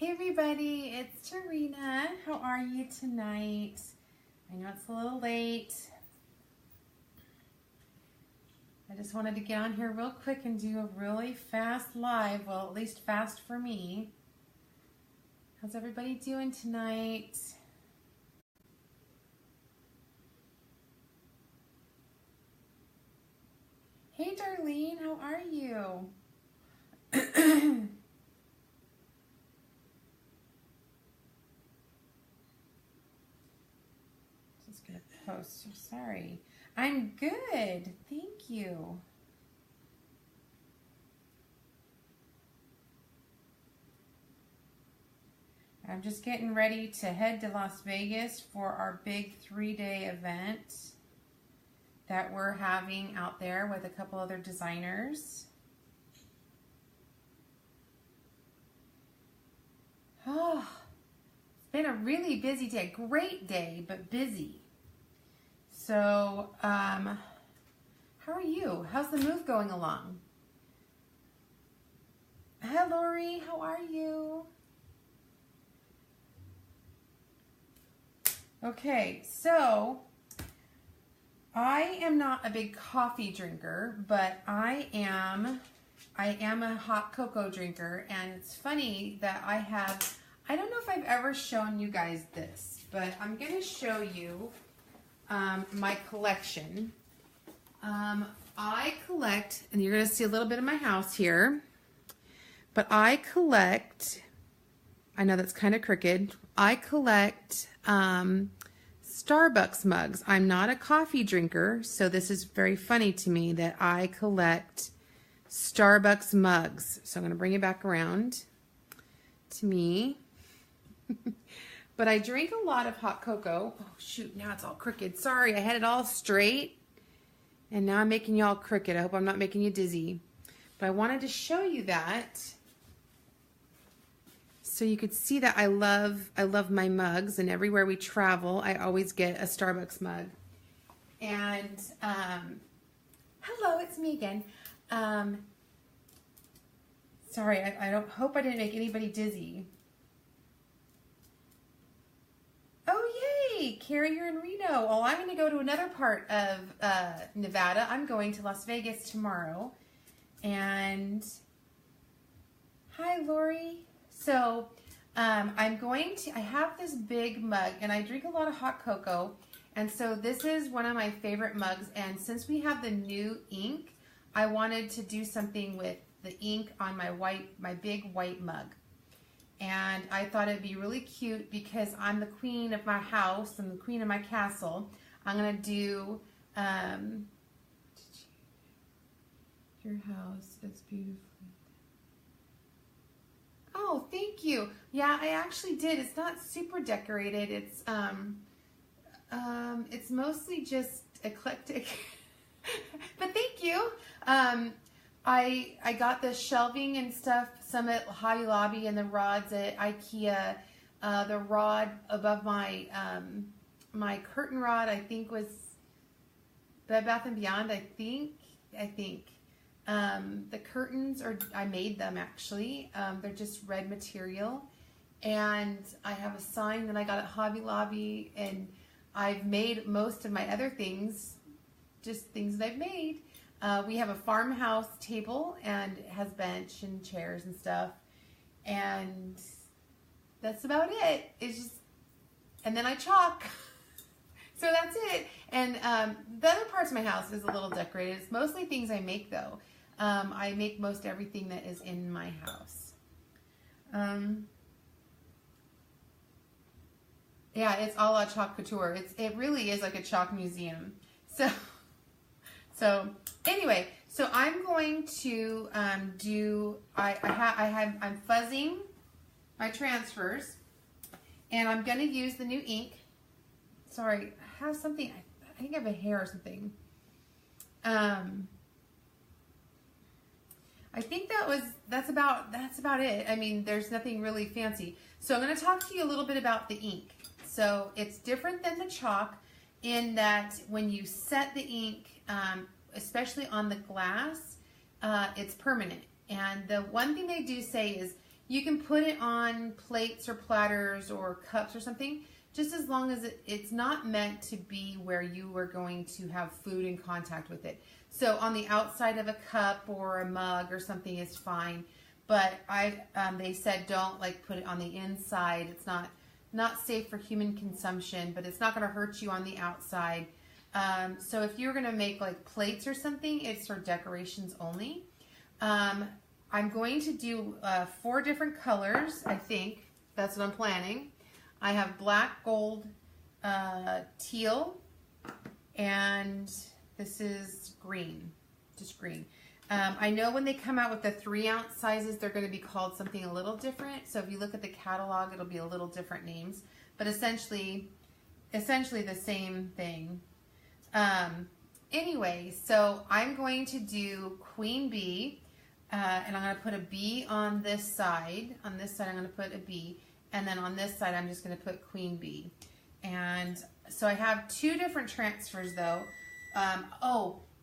Hey everybody, it's Tarina. How are you tonight? I know it's a little late. I just wanted to get on here real quick and do a really fast live. Well, at least fast for me. How's everybody doing tonight? Hey Darlene, how are you? Just gonna post. Sorry. I'm good. Thank you. I'm just getting ready to head to Las Vegas for our big 3-day event that we're having out there with a couple other designers. Oh, it's been a really busy day. Great day, but busy. So, how are you? How's the move going along? Hi, Lori. How are you? Okay, so I am not a big coffee drinker, but I am a hot cocoa drinker, and it's funny that I don't know if I've ever shown you guys this, but I'm going to show you my collection. I collect, and you're going to see a little bit of my house here, but I collect, I know that's kind of crooked, I collect Starbucks mugs. I'm not a coffee drinker, so this is very funny to me that I collect Starbucks mugs. So I'm going to bring it back around to me. But I drink a lot of hot cocoa. Oh shoot, now it's all crooked. Sorry, I had it all straight and now I'm making you all crooked. I hope I'm not making you dizzy. But I wanted to show you that so you could see that I love my mugs, and everywhere we travel I always get a Starbucks mug. And hello, it's me again. Sorry, I don't hope I didn't make anybody dizzy. Oh yay, Carrie, you're in Reno. Well, I'm going to go to another part of Nevada. I'm going to Las Vegas tomorrow. And hi, Lori. So I have this big mug, and I drink a lot of hot cocoa. And so this is one of my favorite mugs. And since we have the new ink, I wanted to do something with the ink on my big white mug. And I thought it'd be really cute because I'm the queen of my house. I'm the queen of my castle. I'm going to do, your house is beautiful. Oh, thank you. Yeah, I actually did. It's not super decorated. It's mostly just eclectic. But thank you. I got the shelving and stuff, some at Hobby Lobby, and the rods at IKEA. The rod above my my curtain rod, I think, was Bed Bath & Beyond. I think. The curtains I made them actually. They're just red material, and I have a sign that I got at Hobby Lobby, and I've made most of my other things, just things that I've made. We have a farmhouse table, and it has bench and chairs and stuff, and that's about it. It's just, and then I chalk. So that's it. And the other parts of my house is a little decorated. It's mostly things I make though. I make most everything that is in my house. Yeah, it's a la Chalk Couture. It really is like a chalk museum. So anyway, so I'm going to I'm fuzzing my transfers, and I'm going to use the new ink. Sorry, I have something. I think I have a hair or something. I think that's about it. I mean, there's nothing really fancy. So I'm going to talk to you a little bit about the ink. So it's different than the chalk in that when you set the ink, especially on the glass, it's permanent. And the one thing they do say is You can put it on plates or platters or cups or something, just as long as it's not meant to be where you are going to have food in contact with it. So on the outside of a cup or a mug or something is fine, but they said don't like put it on the inside. It's not safe for human consumption, but it's not going to hurt you on the outside. So if you're going to make like plates or something, it's for decorations only. I'm going to do 4 different colors, I think. That's what I'm planning. I have black, gold, teal, and this is green, just green. I know when they come out with the 3-ounce sizes, they're going to be called something a little different. So if you look at the catalog, it'll be a little different names, but essentially the same thing. Anyway, so I'm going to do Queen Bee. And I'm going to put a bee on this side. On this side, I'm going to put a bee. And then on this side, I'm just going to put Queen Bee. And so I have 2 different transfers, though.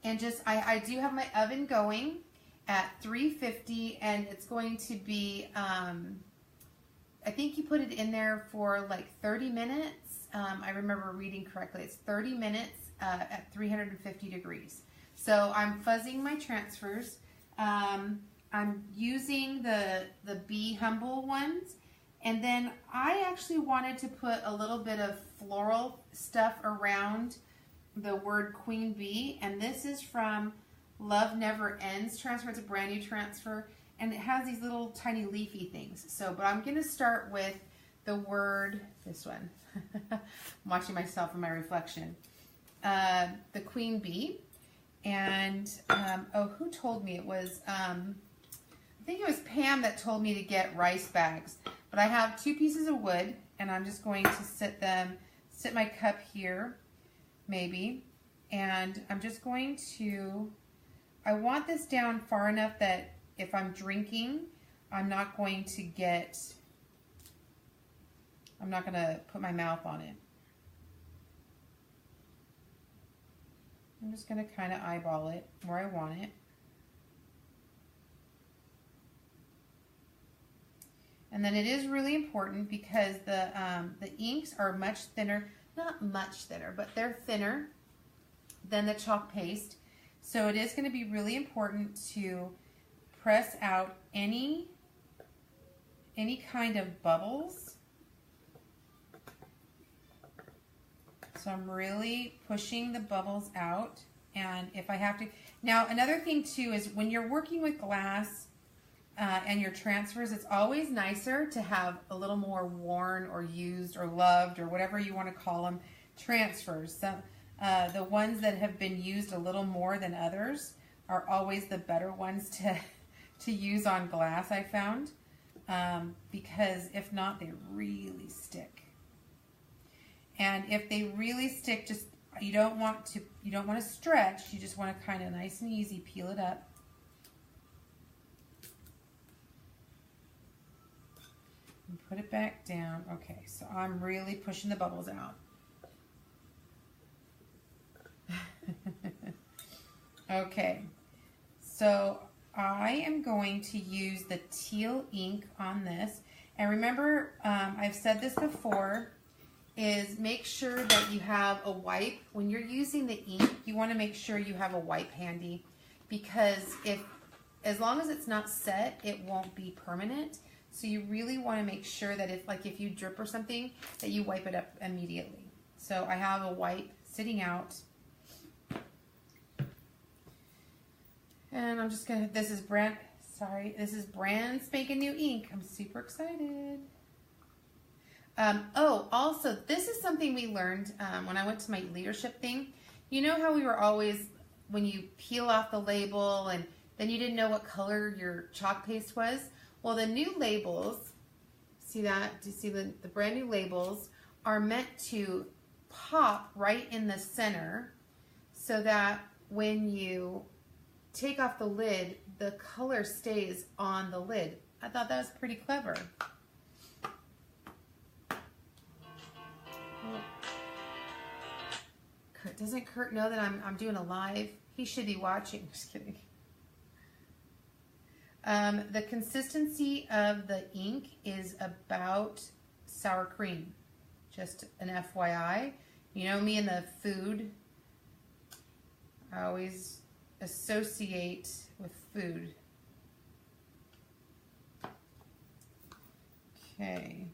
And just, I do have my oven going at 350. And it's going to be, I think you put it in there for like 30 minutes. I remember reading correctly. It's 30 minutes at 350 degrees. So I'm fuzzing my transfers. I'm using the Bee Humble ones, and then I actually wanted to put a little bit of floral stuff around the word Queen Bee, and this is from Love Never Ends transfer. It's a brand new transfer, and it has these little tiny leafy things. So, but I'm going to start with the word, this one. I'm watching myself in my reflection. The Queen Bee. And, who told me? It was, I think it was Pam that told me to get rice bags. But I have 2 pieces of wood, and I'm just going to sit my cup here, maybe. And I'm just going to, I want this down far enough that if I'm drinking, I'm not going to put my mouth on it. I'm just going to kind of eyeball it where I want it. And then it is really important because the inks are much thinner, not much thinner, but they're thinner than the chalk paste. So it is going to be really important to press out any kind of bubbles. So I'm really pushing the bubbles out, and if I have to... Now, another thing too is when you're working with glass and your transfers, it's always nicer to have a little more worn or used or loved or whatever you want to call them transfers. So, the ones that have been used a little more than others are always the better ones to use on glass, I found, because if not, they really stick. And if they really stick, just you don't want to stretch. You just want to kind of nice and easy peel it up. And put it back down. Okay, so I'm really pushing the bubbles out. Okay, so I am going to use the teal ink on this. And remember, I've said this before, is make sure that you have a wipe. When you're using the ink, you want to make sure you have a wipe handy, because as long as it's not set, it won't be permanent. So you really want to make sure that if you drip or something, that you wipe it up immediately. So I have a wipe sitting out. And I'm just gonna, this is brand spanking new ink. I'm super excited. Also, this is something we learned when I went to my leadership thing. You know how we were always, when you peel off the label and then you didn't know what color your chalk paste was? Well, the new labels, see that? Do you see the brand new labels are meant to pop right in the center so that when you take off the lid, the color stays on the lid. I thought that was pretty clever. Doesn't Kurt know that I'm doing a live? He should be watching. Just kidding. The consistency of the ink is about sour cream. Just an FYI. You know me and the food. I always associate with food. Okay.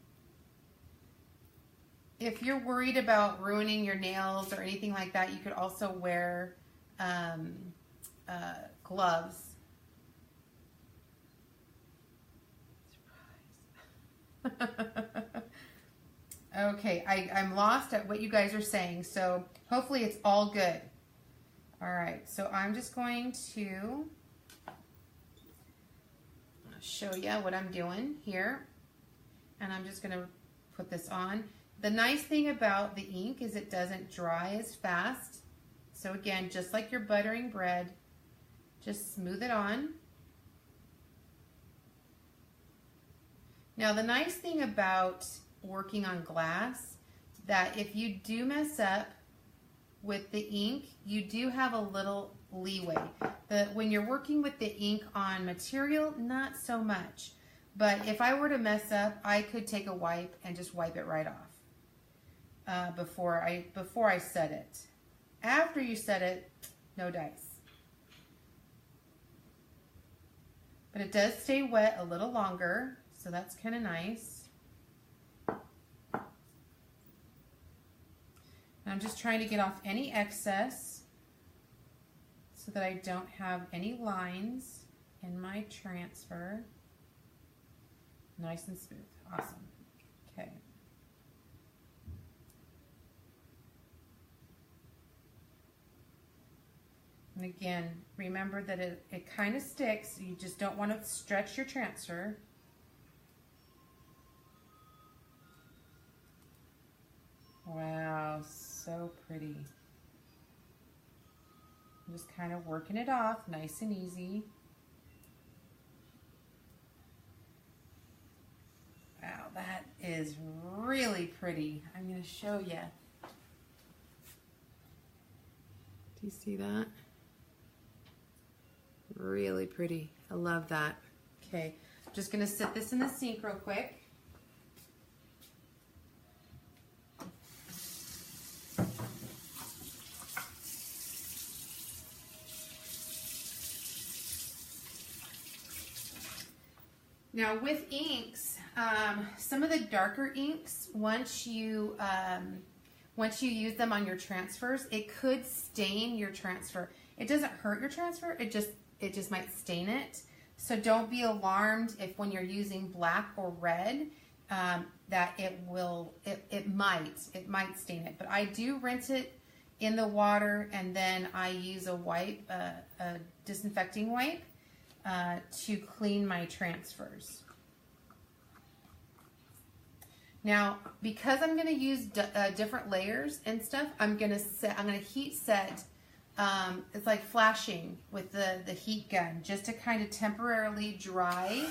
If you're worried about ruining your nails or anything like that, you could also wear gloves. Surprise. Okay, I'm lost at what you guys are saying, so hopefully it's all good. All right, so I'm just going to show you what I'm doing here, and I'm just going to put this on. The nice thing about the ink is it doesn't dry as fast. So again, just like you're buttering bread, just smooth it on. Now the nice thing about working on glass, that if you do mess up with the ink, you do have a little leeway. When you're working with the ink on material, not so much. But if I were to mess up, I could take a wipe and just wipe it right off before I set it. After you set it, no dice. But it does stay wet a little longer, so that's kind of nice. I'm just trying to get off any excess so that I don't have any lines in my transfer. Nice and smooth. Awesome. Okay. And again, remember that it kind of sticks. You just don't want to stretch your transfer. Wow, so pretty. I'm just kind of working it off, nice and easy. Wow, that is really pretty. I'm going to show you. Do you see that? Really pretty. I love that. Okay, I'm just going to sit this in the sink real quick. Now with inks, some of the darker inks, once you use them on your transfers, it could stain your transfer. It doesn't hurt your transfer, it just might stain it. So don't be alarmed if when you're using black or red, that it might stain it. But I do rinse it in the water, and then I use a wipe, a disinfecting wipe, to clean my transfers. Now, because I'm going to use different layers and stuff, I'm going to heat set. It's like flashing with the heat gun, just to kind of temporarily dry.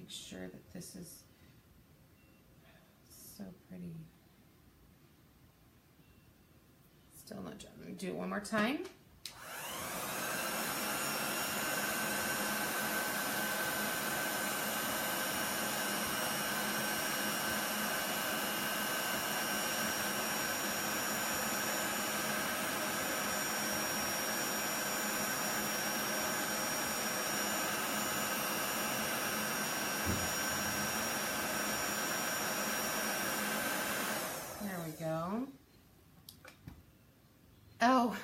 Sure that this is so pretty. Still not done. Let me do it one more time. Go. Oh,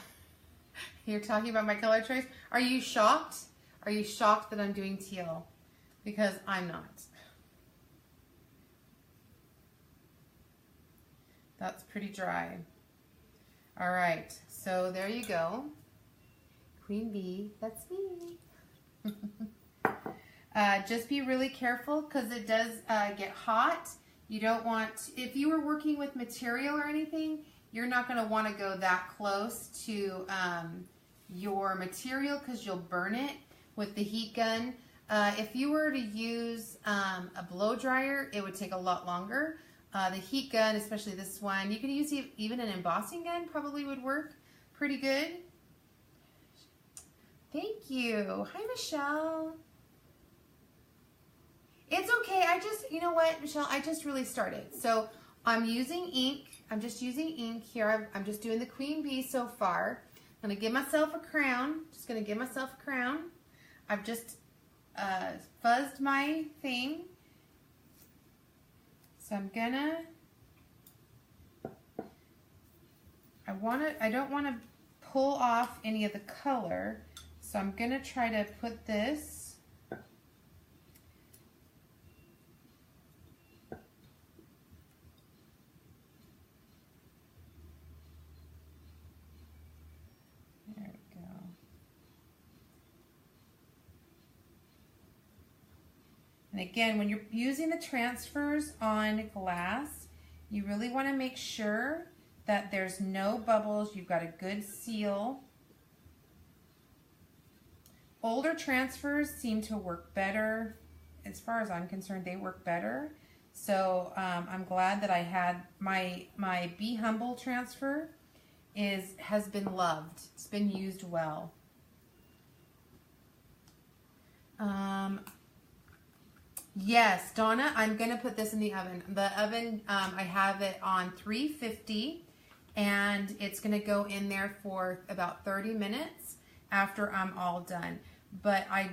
you're talking about my color choice? Are you shocked? Are you shocked that I'm doing teal? because I'm not. That's pretty dry. All right, so there you go. Queen bee, that's me. Just be really careful because it does get hot. You don't want, if you were working with material or anything, you're not going to want to go that close to your material because you'll burn it with the heat gun. If you were to use a blow dryer, it would take a lot longer. The heat gun, especially this one, you could use even an embossing gun, probably would work pretty good. Thank you. Hi, Michelle. It's okay. You know what, Michelle, I just really started. So I'm using ink. I'm just using ink here. I'm just doing the queen bee so far. I'm going to give myself a crown. Just going to give myself a crown. I've just fuzzed my thing. So I'm gonna, I don't want to pull off any of the color. So I'm gonna try to put this And again, when you're using the transfers on glass, you really want to make sure that there's no bubbles. You've got a good seal. Older transfers seem to work better. As far as I'm concerned, they work better. So I'm glad that I had my Be Humble transfer has been loved. It's been used well. Yes, Donna, I'm going to put this in the oven. The oven, I have it on 350, and it's going to go in there for about 30 minutes after I'm all done. But I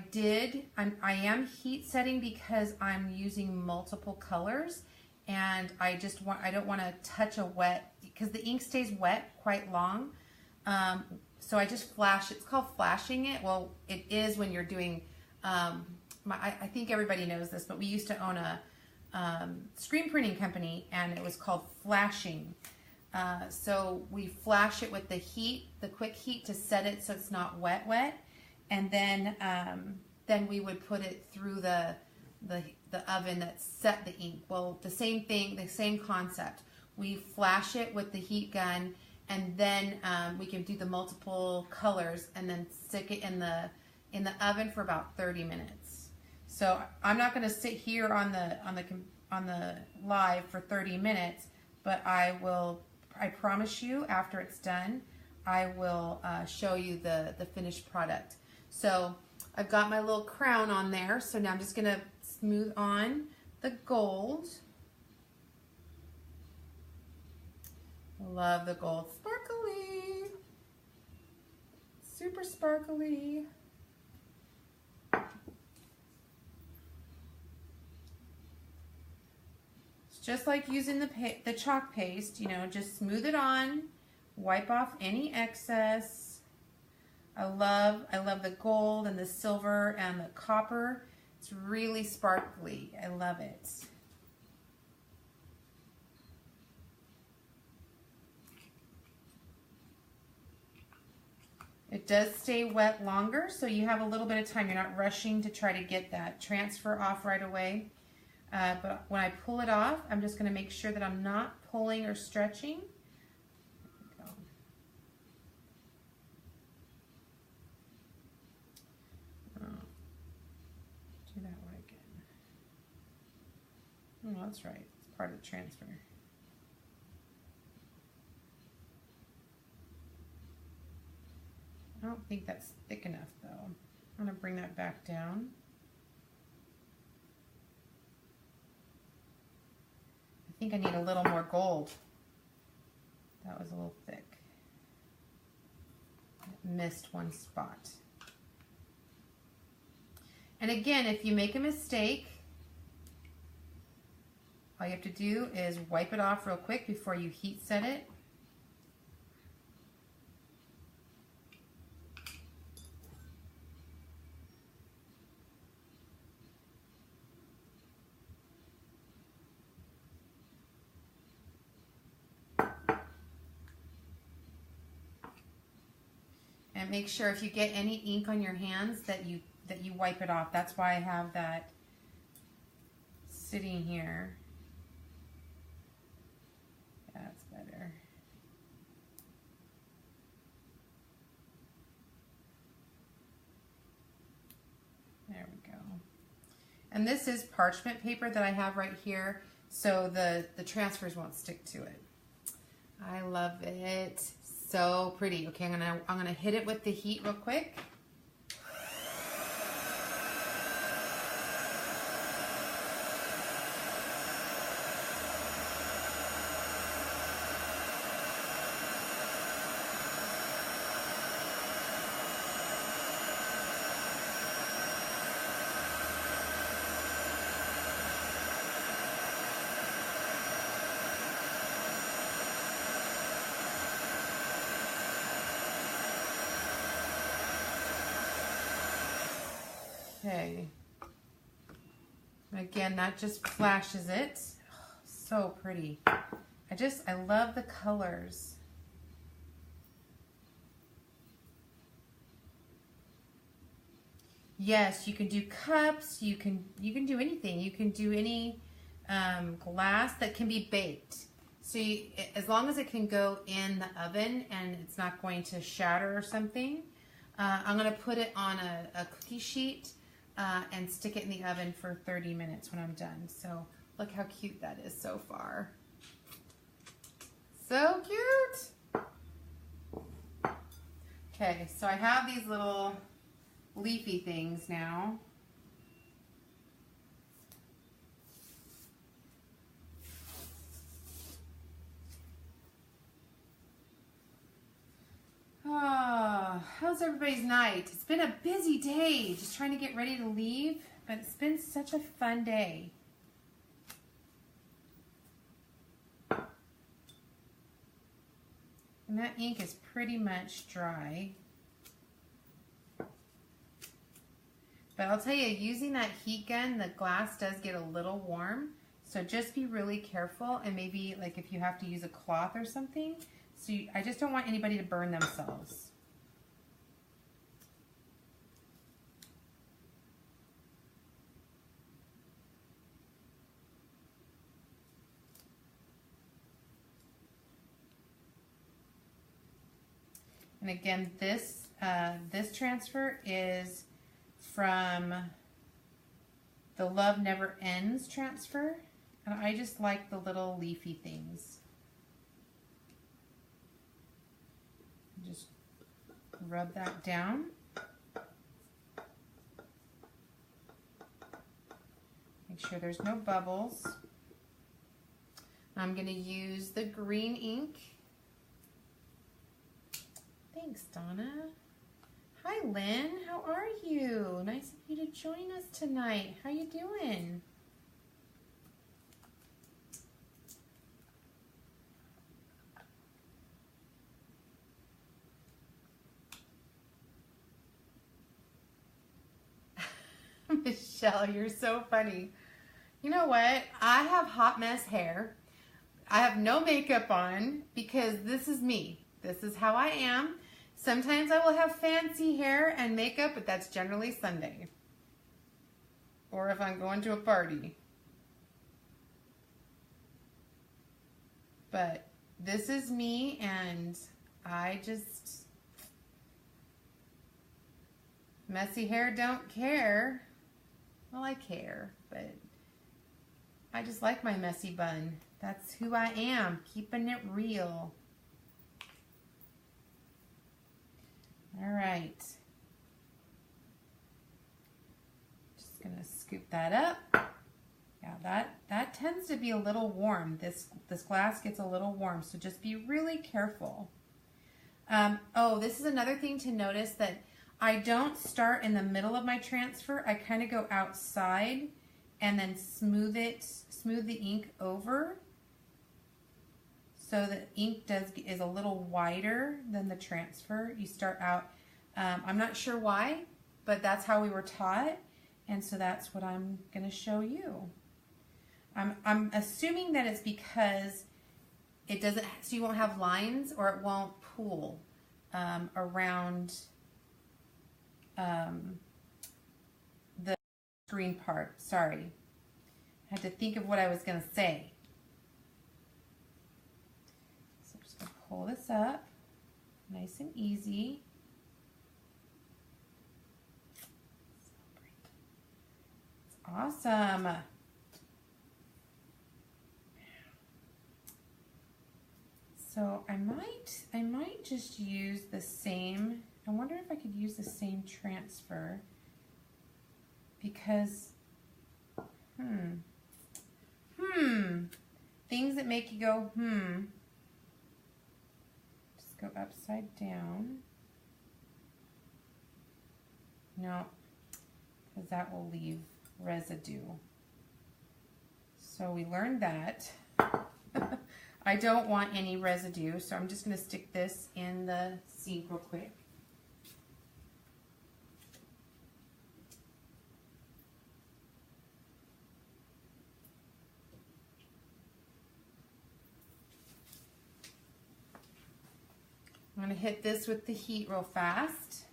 am heat setting because I'm using multiple colors, and I don't want to touch a wet, because the ink stays wet quite long. So I just flash, it's called flashing it. Well, it is when you're doing, I think everybody knows this, but we used to own a screen printing company, and it was called flashing. So we flash it with the heat, the quick heat, to set it so it's not wet, and then we would put it through the oven that set the ink. Well, the same thing, the same concept. We flash it with the heat gun, and then we can do the multiple colors, and then stick it in the oven for about 30 minutes. So I'm not going to sit here on the live for 30 minutes, but I promise you, after it's done, I will show you the finished product. So I've got my little crown on there, so now I'm just going to smooth on the gold. Love the gold. Sparkly. Super sparkly. Just like using the chalk paste, you know, just smooth it on, wipe off any excess. I love the gold and the silver and the copper. It's really sparkly. I love it. It does stay wet longer, so you have a little bit of time. You're not rushing to try to get that transfer off right away. But when I pull it off, I'm just going to make sure that I'm not pulling or stretching. There we go. Do that one again. Oh, that's right. It's part of the transfer. I don't think that's thick enough, though. I'm going to bring that back down. I think I need a little more gold. That was a little thick. I missed one spot. And again, if you make a mistake, all you have to do is wipe it off real quick before you heat set it. And make sure if you get any ink on your hands that you wipe it off. That's why I have that sitting here. That's better. There we go. And this is parchment paper that I have right here, so the transfers won't stick to it. I love it. So pretty. Okay, I'm gonna hit it with the heat real quick. Okay. Again, that just flashes it. Oh, so pretty. I love the colors. Yes, you can do cups. You can do anything. You can do any glass that can be baked. So as long as it can go in the oven and it's not going to shatter or something, I'm going to put it on a cookie sheet and stick it in the oven for 30 minutes when I'm done. So look how cute that is so far. So cute. Okay, so I have these little leafy things now. Oh, how's everybody's night? It's been a busy day, just trying to get ready to leave, but it's been such a fun day. And that ink is pretty much dry. But I'll tell you, using that heat gun, the glass does get a little warm. So just be really careful, and maybe like if you have to use a cloth or something. So I just don't want anybody to burn themselves. And again, this transfer is from the Love Never Ends transfer, and I just like the little leafy things. Just rub that down. Make sure there's no bubbles. I'm going to use the green ink. Thanks, Donna. Hi, Lynn. How are you? Nice of you to join us tonight. How you doing? Michelle, you're so funny. You know what? I have hot mess hair. I have no makeup on because this is me. This is how I am. Sometimes I will have fancy hair and makeup, but that's generally Sunday. Or if I'm going to a party. But this is me, and I just... Messy hair don't care. Well, I care, but I just like my messy bun. That's who I am, keeping it real. All right. Just gonna scoop that up. Yeah, that tends to be a little warm. This glass gets a little warm, so just be really careful. Oh, this is another thing to notice, that I don't start in the middle of my transfer. I kind of go outside and then smooth the ink over, so the ink is a little wider than the transfer. You start out, I'm not sure why, but that's how we were taught, and so that's what I'm going to show you. I'm assuming that it's because it doesn't, so you won't have lines, or it won't pool around the screen part. Sorry. I had to think of what I was going to say. So I'm just going to pull this up, nice and easy. It's awesome. So I might just use the same. I wonder if I could use the same transfer, because things that make you go just go upside down. No, because that will leave residue. So we learned that. I don't want any residue, so I'm just going to stick this in the seed real quick. I'm going to hit this with the heat real fast.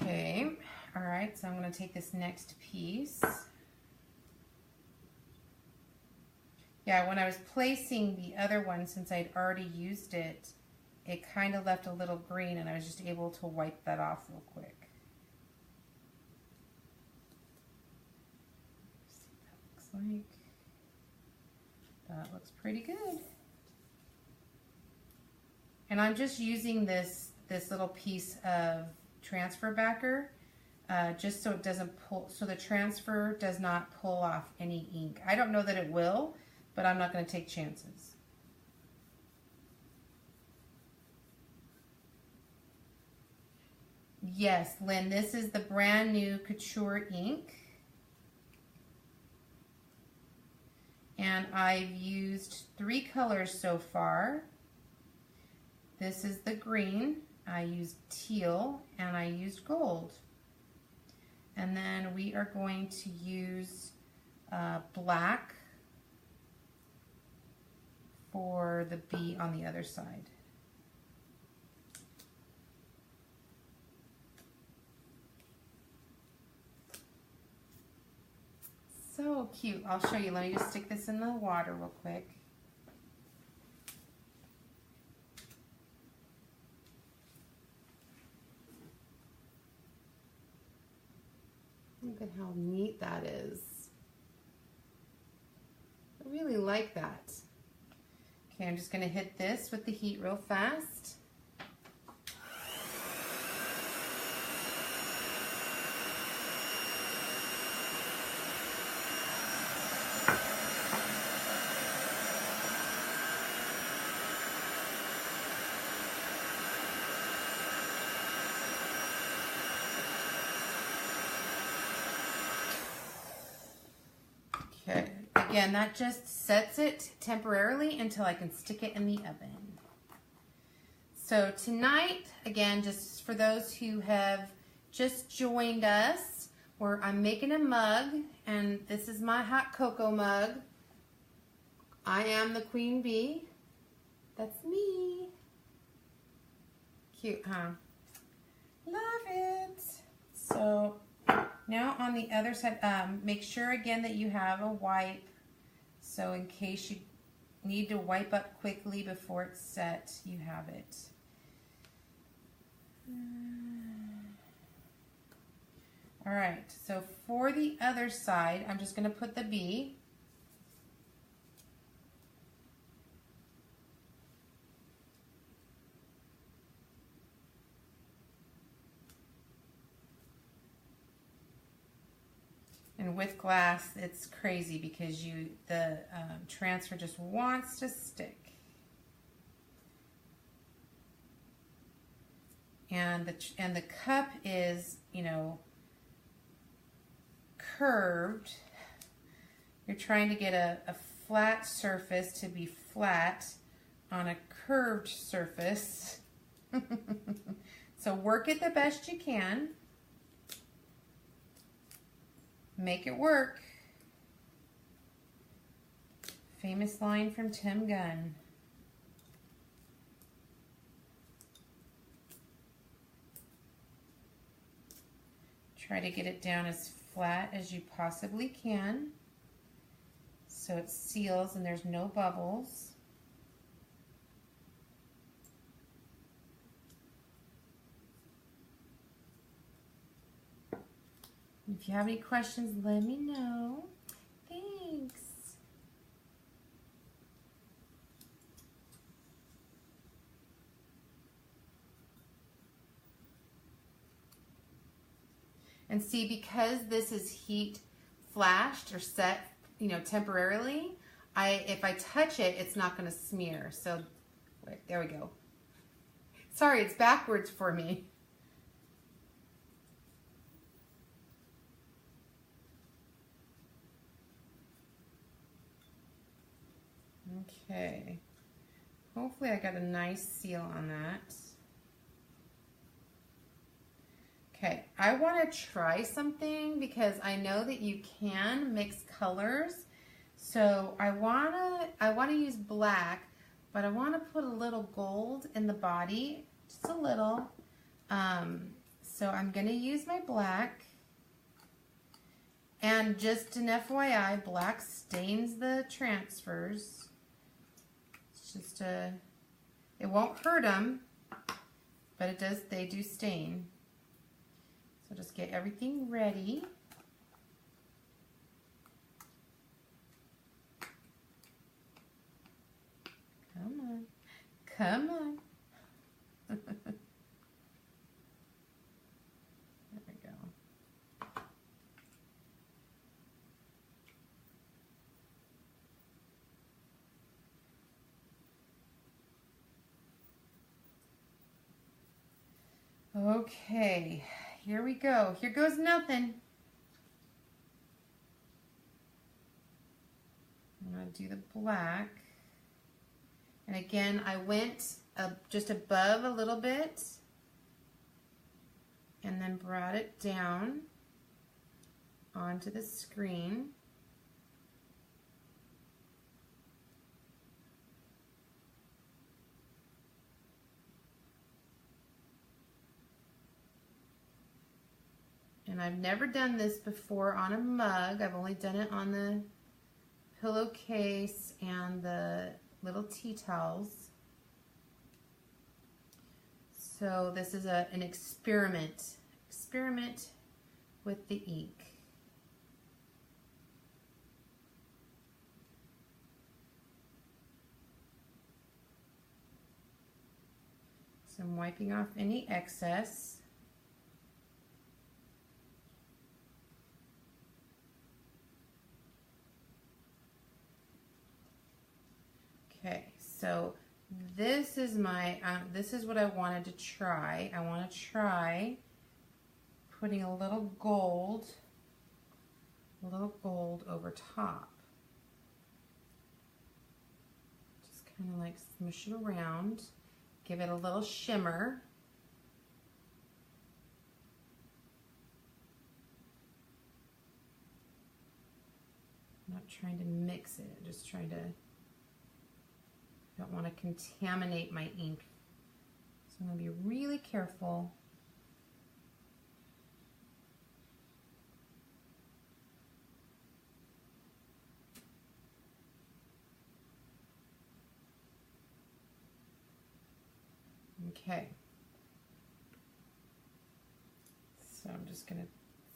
Okay, all right, so I'm going to take this next piece. Yeah, when I was placing the other one, since I'd already used it, it kind of left a little green, and I was just able to wipe that off real quick. See what that looks like. That looks pretty good. And I'm just using this little piece of transfer backer just so it doesn't pull, so the transfer does not pull off any ink. I don't know that it will, but I'm not going to take chances. Yes, Lynn, this is the brand new Couture Ink. And I've used 3 colors so far. This is the green, I used teal, and I used gold. And then we are going to use black for the B on the other side. So cute. I'll show you. Let me just stick this in the water real quick. Look at how neat that is. I really like that. Okay, I'm just going to hit this with the heat real fast. Okay, again, that just sets it temporarily until I can stick it in the oven. So tonight, again, just for those who have just joined us, I'm making a mug, and this is my hot cocoa mug. I am the queen bee. That's me. Cute, huh? Love it. So now on the other side, make sure again that you have a wipe, so in case you need to wipe up quickly before it's set, you have it. All right, so for the other side, I'm just going to put the bee. And with glass, it's crazy because the transfer just wants to stick. And the cup is, you know, curved. You're trying to get a flat surface to be flat on a curved surface. So work it the best you can. Make it work. Famous line from Tim Gunn. Try to get it down as flat as you possibly can so it seals and there's no bubbles. If you have any questions, let me know. Thanks. And see, because this is heat flashed or set, you know, temporarily, if I touch it, it's not going to smear. So, wait, there we go. Sorry, it's backwards for me. Okay. Hopefully I got a nice seal on that. Okay, I want to try something because I know that you can mix colors. So I want to use black, but I want to put a little gold in the body, just a little. So I'm going to use my black. And just an FYI, black stains the transfers. It's just it won't hurt them, but they do stain. So just get everything ready. Come on. Come on. There we go. Okay. Here we go. Here goes nothing. I'm going to do the black. And again, I went just above a little bit and then brought it down onto the screen. And I've never done this before on a mug. I've only done it on the pillowcase and the little tea towels. So this is an experiment with the ink. So I'm wiping off any excess. Okay, so this is my, this is what I wanted to try. I want to try putting a little gold over top. Just kind of like smush it around, give it a little shimmer. I'm not trying to mix it, I'm just trying to, don't want to contaminate my ink. So I'm going to be really careful. Okay. So I'm just going to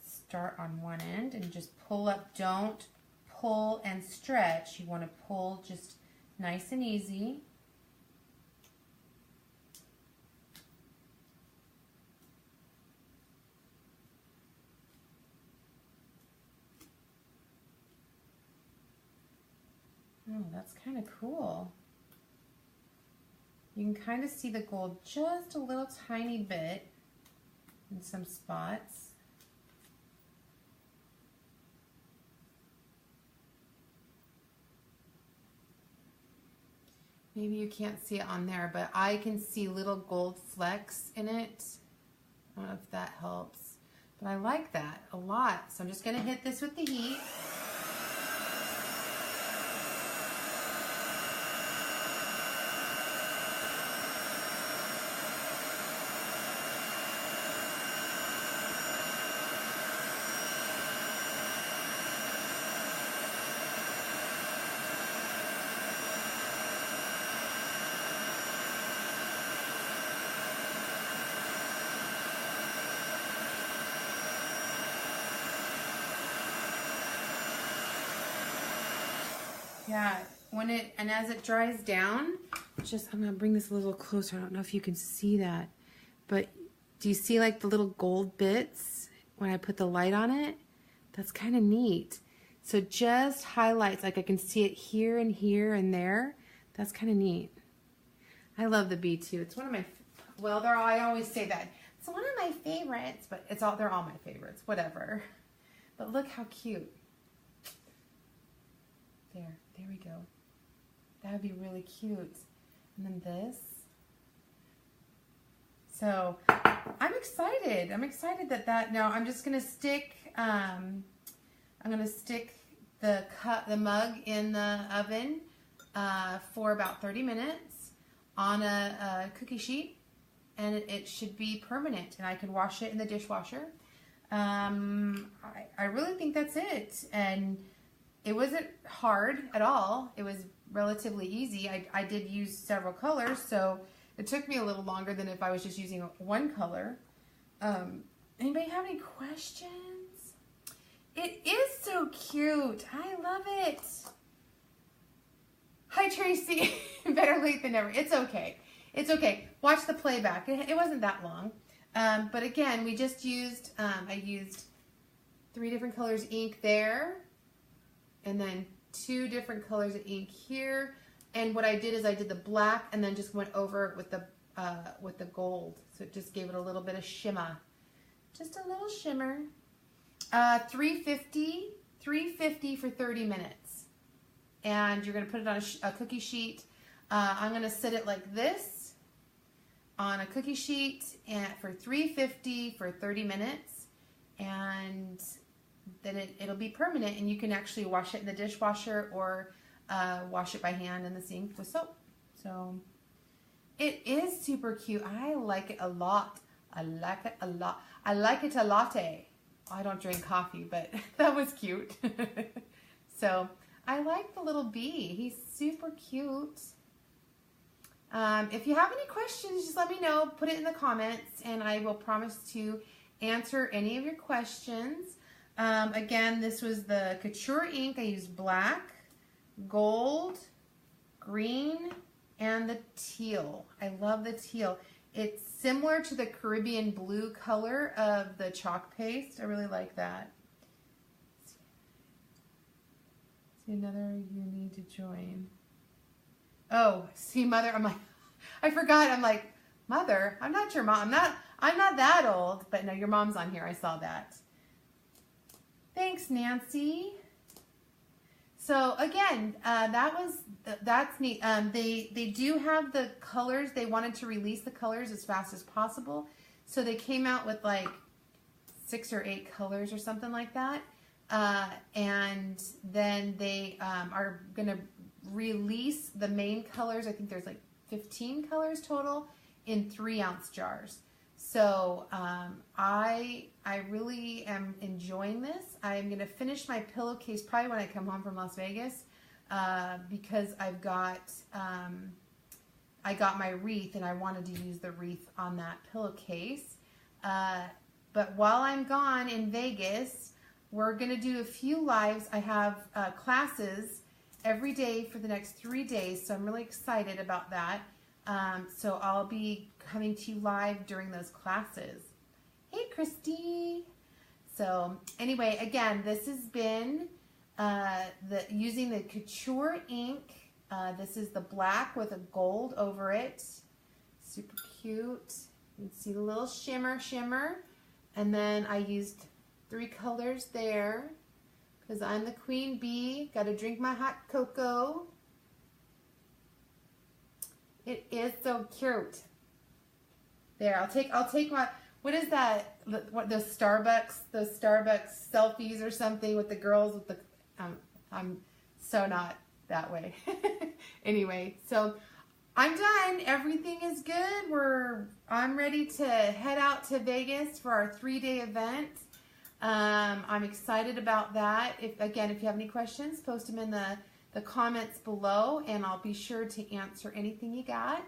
start on one end and just pull up. Don't pull and stretch. You want to pull just nice and easy. Oh, that's kind of cool. You can kind of see the gold just a little tiny bit in some spots. Maybe you can't see it on there, but I can see little gold flecks in it. I don't know if that helps, but I like that a lot. So I'm just gonna hit this with the heat. Yeah, and as it dries down, I'm gonna bring this a little closer. I don't know if you can see that, but do you see like the little gold bits when I put the light on it? That's kind of neat. So just highlights, like I can see it here and there. That's kind of neat. I love the bee too. It's one of my, well, I always say that. It's one of my favorites, but they're all my favorites, whatever. But look how cute. There we go. That would be really cute. And then this. So I'm excited. I'm excited now I'm just gonna stick I'm gonna stick the mug in the oven for about 30 minutes on a cookie sheet, and it should be permanent, and I can wash it in the dishwasher. I really think that's it, and it wasn't hard at all. It was relatively easy. I did use several colors, so it took me a little longer than if I was just using one color. Anybody have any questions? It is so cute. I love it. Hi, Tracy. Better late than never. It's okay. It's okay. Watch the playback. It wasn't that long. But again, we just used, I used 3 different colors ink there, and then 2 different colors of ink here. And what I did is I did the black and then just went over it with the gold. So it just gave it a little bit of shimmer. Just a little shimmer. 350 for 30 minutes. And you're gonna put it on a cookie sheet. I'm gonna set it like this on a cookie sheet and for 350 for 30 minutes. And then it'll be permanent, and you can actually wash it in the dishwasher or wash it by hand in the sink with soap. So it is super cute. I like it a lot. I like it a lot. I like it a latte. I don't drink coffee, but that was cute. So I like the little bee. He's super cute. If you have any questions, just let me know. Put it in the comments, and I will promise to answer any of your questions. Again, this was the Couture ink. I used black, gold, green, and the teal. I love the teal. It's similar to the Caribbean blue color of the chalk paste. I really like that. See another you need to join. Oh, see, Mother, I'm like, I forgot. I'm like, Mother, I'm not your mom. I'm not that old, but no, your mom's on here. I saw that. Thanks, Nancy. So again, that's neat. They do have the colors. They wanted to release the colors as fast as possible, so they came out with like 6 or 8 colors or something like that. And then they are gonna release the main colors. I think there's like 15 colors total in 3-ounce jars. So I really am enjoying this. I'm going to finish my pillowcase probably when I come home from Las Vegas because I got my wreath, and I wanted to use the wreath on that pillowcase. But while I'm gone in Vegas, we're going to do a few lives. I have classes every day for the next 3 days, so I'm really excited about that. So I'll be coming to you live during those classes. Hey, Christy. So anyway, again, this has been using the Couture ink. This is the black with a gold over it. Super cute. You can see the little shimmer. And then I used 3 colors there because I'm the queen bee. Got to drink my hot cocoa. It is so cute. There, I'll take my, what is that? What, those Starbucks selfies or something with the girls with the, I'm so not that way. Anyway, so I'm done. Everything is good. I'm ready to head out to Vegas for our 3-day event. I'm excited about that. If you have any questions, post them in the comments below, and I'll be sure to answer anything you got.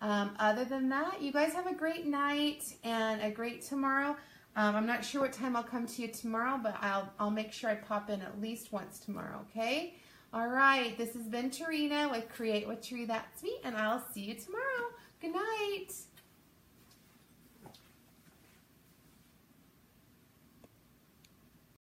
Other than that, you guys have a great night and a great tomorrow. I'm not sure what time I'll come to you tomorrow, but I'll make sure I pop in at least once tomorrow, okay? All right, this has been Tarina with Create with Tree That's Me, and I'll see you tomorrow. Good night.